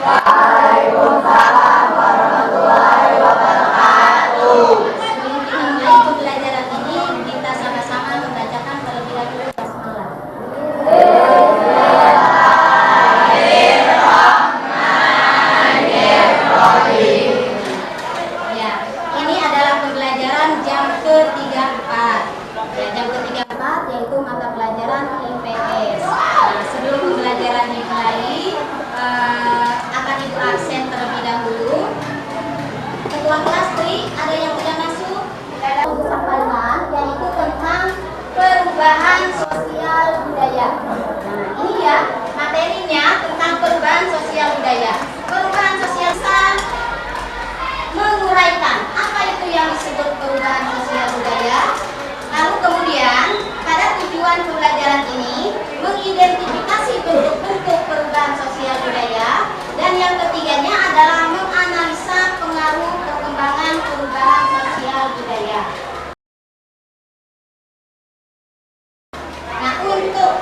Waalaikumsalam warahmatullahi wabarakatuh. Sebelum kita mulai pembelajaran ini, kita sama-sama membacakan terlebih dahulu basmalah. Ya, ini adalah pembelajaran jam ke-34. Ya, jam ke-34 yaitu mata pelajaran IPS. Nah, sebelum pembelajaran dimulai, akan ibu absen terlebih dahulu. Ketua kelas Tri, ada yang sudah masuk? Ibu sampaikan yaitu tentang perubahan sosial budaya. Nah, ini ya materinya tentang perubahan sosial budaya. Perubahan sosial menguraikan apa itu yang disebut perubahan sosial budaya. Lalu kemudian pada tujuan pembelajaran ini mengidentifikasi bentuk-bentuk perubahan sosial budaya, dan yang ketiganya adalah menganalisa pengaruh perkembangan perubahan sosial budaya. Nah, untuk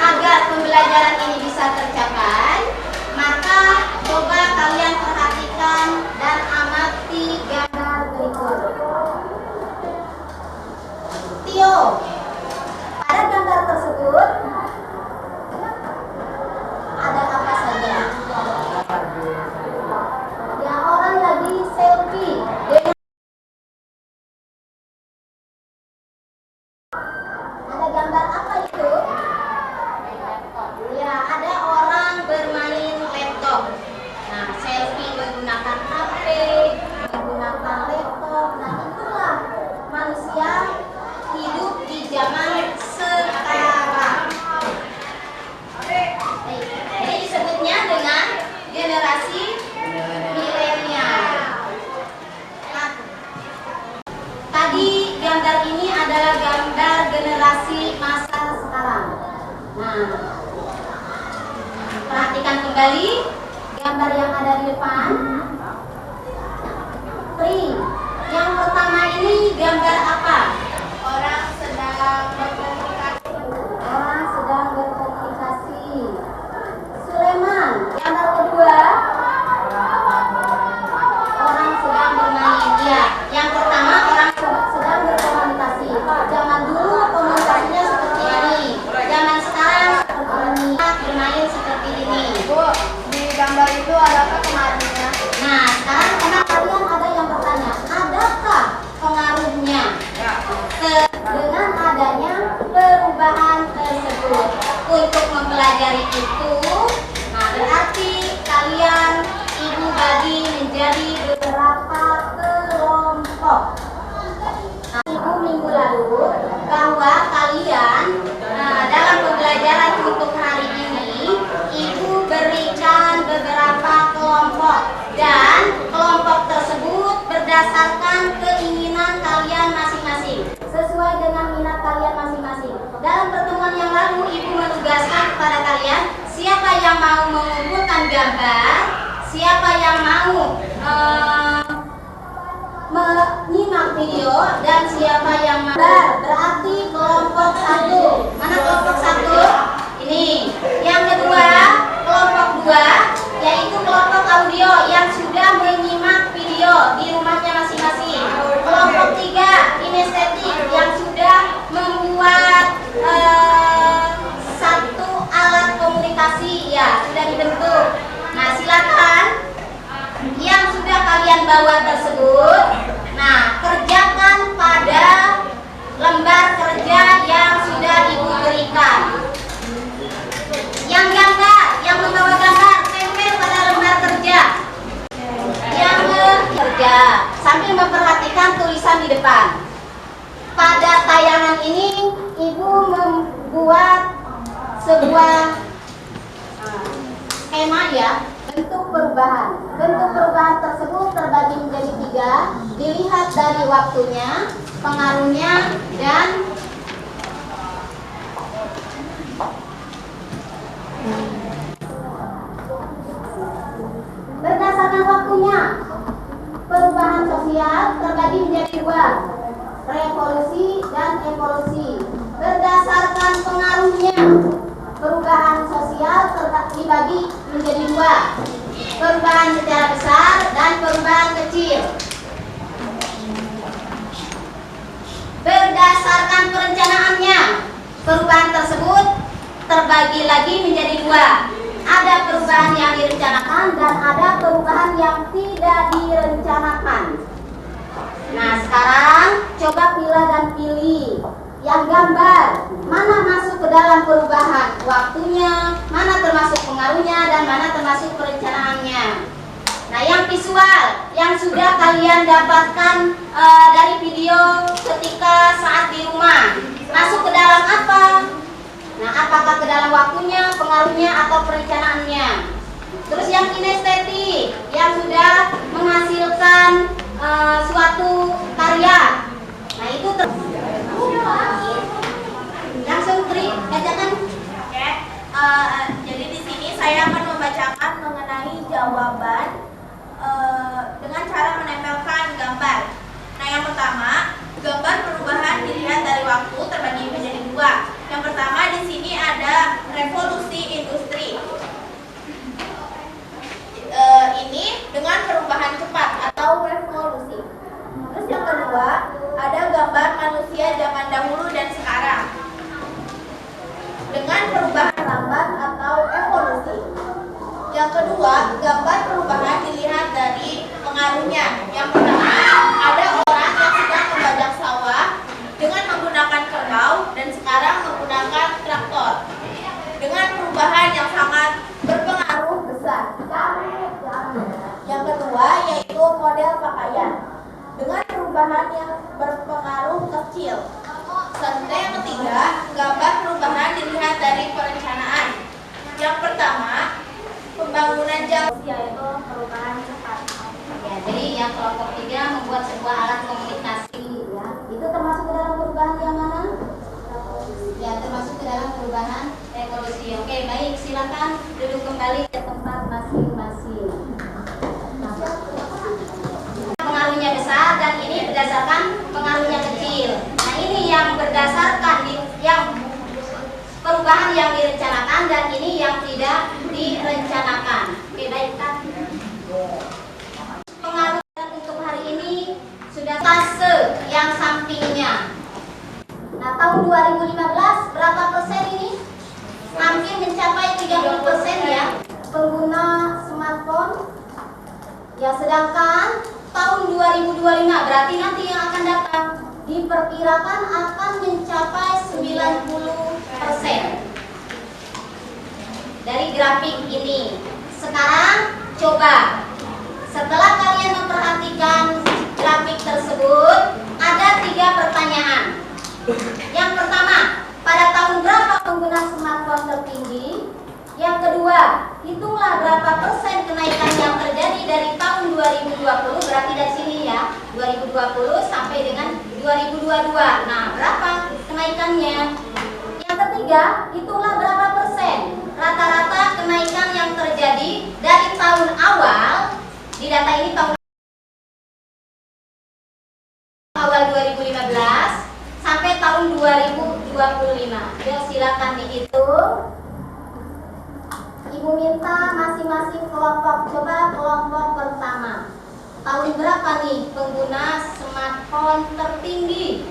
agar pembelajaran ini bisa tercapai, maka coba kalian perhatikan dan amati gambar berikut. Tio, pada gambar tersebut ada apa saja? Ya, orang lagi selfie. Ada gambar apa itu? Ya, ada orang bermain laptop. Nah, selfie menggunakan HP, menggunakan laptop. Nah, itulah manusia hidup di zaman sekarang. Jadi disebutnya dengan generasi milenial. Nah, tadi gambar ini adalah gambar generasi masa sekarang. Nah, perhatikan kembali gambar yang ada di depan. Tri, yang pertama ini gambar apa? Orang sedang berkomunikasi. Orang sedang berkomunikasi. Sulaiman, gambar kedua. Orang sedang bermain. Ya, yang pertama orang sedang berkomunikasi. Zaman dulu komunikasinya seperti ini. Zaman sekarang seperti ini. Bermain seperti ini. Bu, di gambar itu adakah pengaruhnya? Nah, sekarang karena kalian ada yang bertanya, adakah pengaruhnya dengan adanya perubahan tersebut? Untuk mempelajari itu, nah berarti kalian ibu bagi menjadi beberapa kelompok. Nah, ibu minggu lalu bahwa kalian dalam pembelajaran untuk hari ini, ibu berikan beberapa kelompok, dan kelompok tersebut berdasarkan keinginan kalian masing-masing, sesuai dengan minat kalian masing-masing. Dalam pertemuan yang lalu, ibu menugaskan kepada kalian siapa yang mau mengumpulkan gambar, siapa yang mau menyimak video, dan siapa yang mau. Berarti kelompok satu. Mana kelompok satu? Ini. Yang kedua, kelompok dua, yaitu kelompok audio yang sudah menyimak video di rumahnya masing-masing. Kelompok tiga, kinestetik, yang sudah membuat satu alat komunikasi, ya sudah dibentuk. Nah, silakan yang sudah kalian bawa tersebut, nah kerjakan pada lembar kerja yang sudah ibu berikan. Yang gambar, yang membawa gambar, tempel pada lembar kerja. Yang bekerja sambil memperhatikan tulisan di depan. Pada tayangan ini, ibu membuat sebuah skema, ya, bentuk perubahan. Bentuk perubahan tersebut terbagi menjadi 3, dilihat dari waktunya, pengaruhnya, dan berdasarkan waktunya. Perubahan sosial terbagi menjadi 2, revolusi dan evolusi. Berdasarkan pengaruhnya, perubahan sosial dibagi menjadi 2, perubahan secara besar dan perubahan kecil. Berdasarkan perencanaannya, perubahan tersebut terbagi lagi menjadi dua. Ada perubahan yang direncanakan dan ada perubahan yang tidak direncanakan. Nah, sekarang coba pilih dan pilih yang gambar mana masuk ke dalam perubahan waktunya, mana termasuk pengaruhnya, dan mana termasuk perencanaannya. Nah, yang visual yang sudah kalian dapatkan dari video ketika saat di rumah masuk ke dalam apa? Nah, apakah ke dalam waktunya, pengaruhnya, atau perencanaannya? Terus yang kinestetik yang sudah menghasilkan suatu karya. Nah, itu langsung bacakan. Oke, jadi di sini saya akan membacakan mengenai jawaban dengan cara menempelkan gambar. Nah, yang pertama, gambar perubahan dilihat dari waktu terbagi menjadi dua. Yang pertama di sini ada revolusi industri. Ini dengan perubahan cepat atau revolusi. Terus yang kedua ada gambar manusia zaman dahulu dan sekarang dengan perubahan lambat atau evolusi. Yang kedua, gambar perubahan dilihat dari pengaruhnya. Yang pertama, ada orang yang sedang membajak sawah dengan menggunakan kerbau dan sekarang menggunakan traktor. Dengan perubahan yang sangat berpengaruh besar. Yang kedua, yaitu model pakaian. Dengan perubahan yang berpengaruh kecil. Selanjutnya yang ketiga, gambar perubahan dilihat dari perencanaan. Yang pertama, pembangunan jalan, yaitu perubahan cepat. Ya, jadi yang kelompok 3 membuat sebuah alat komunikasi, ya. Itu termasuk ke dalam perubahan yang mana? Ya, termasuk ke dalam perubahan revolusi. Oke, baik, silakan duduk kembali ke tempat masing-masing. Pengaruhnya besar dan ini berdasarkan pengaruhnya kecil. Nah, ini yang berdasarkan yang perubahan yang direncanakan dan ini yang tidak direncanakan. Oke, baik, Kak. Pengaruh untuk hari ini sudah fase yang sampingnya. Nah, tahun 2015 berapa persen ini? Hampir mencapai 30% ya pengguna smartphone. Ya, sedangkan tahun 2025 berarti nanti yang akan datang diperkirakan akan mencapai 90% dari grafik ini. Sekarang coba setelah kalian memperhatikan grafik tersebut, ada 3 pertanyaan. Yang pertama, pada tahun berapa pengguna smartphone tertinggi? Yang kedua, hitunglah berapa persen kenaikan yang terjadi dari tahun 2020, berarti dari sini ya, 2020 sampai dengan 2022. Nah, berapa kenaikannya? Yang ketiga, hitunglah berapa persen rata-rata kenaikan yang terjadi dari tahun awal, di data ini tahun awal 2015 sampai tahun 2025. Yuk, silakan dihitung. Ibu minta masing-masing kelompok, coba kelompok pertama. Tahun berapa nih pengguna smartphone tertinggi?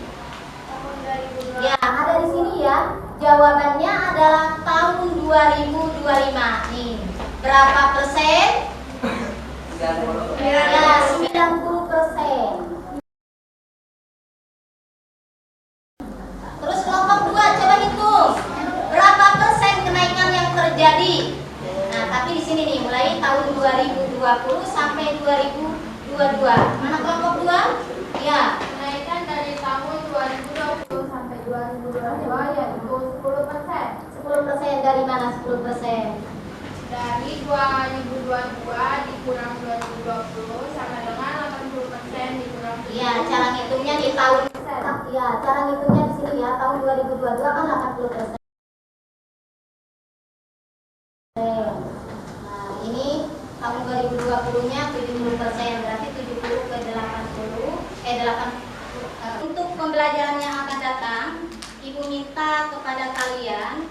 Ya, ada di sini ya. Jawabannya adalah tahun 2025. Nih, berapa persen? Ya, 90%. Terus kelompok 2, coba hitung. Berapa persen kenaikan yang terjadi? Nah, tapi di sini nih mulai tahun 2020 sampai 2022. Mana kelompok 2? Ya. Kenaikan dari tahun 2020 sampai 2022 yaitu 10%. 10% dari mana 10%? Dari 2022 dikurang 2020 sama dengan 80% dikurang 70%. Iya, cara ngitungnya di tahun. Ya, cara ngitungnya di sini ya, tahun 2022 kan 80%. Nah, ini tahun 2020-nya 70%, berarti 70 ke 80, 8. Untuk pembelajaran yang akan datang, Ibu minta kepada kalian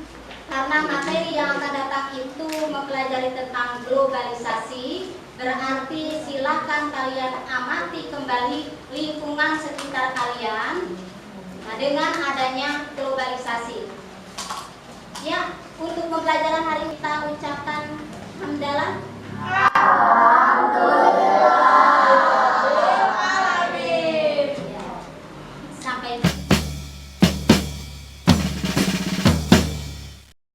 Karena materi yang akan datang itu mempelajari tentang globalisasi, berarti silakan kalian amati kembali lingkungan sekitar kalian dengan adanya globalisasi. Ya, untuk pembelajaran hari ini kita ucapkan hamdalah.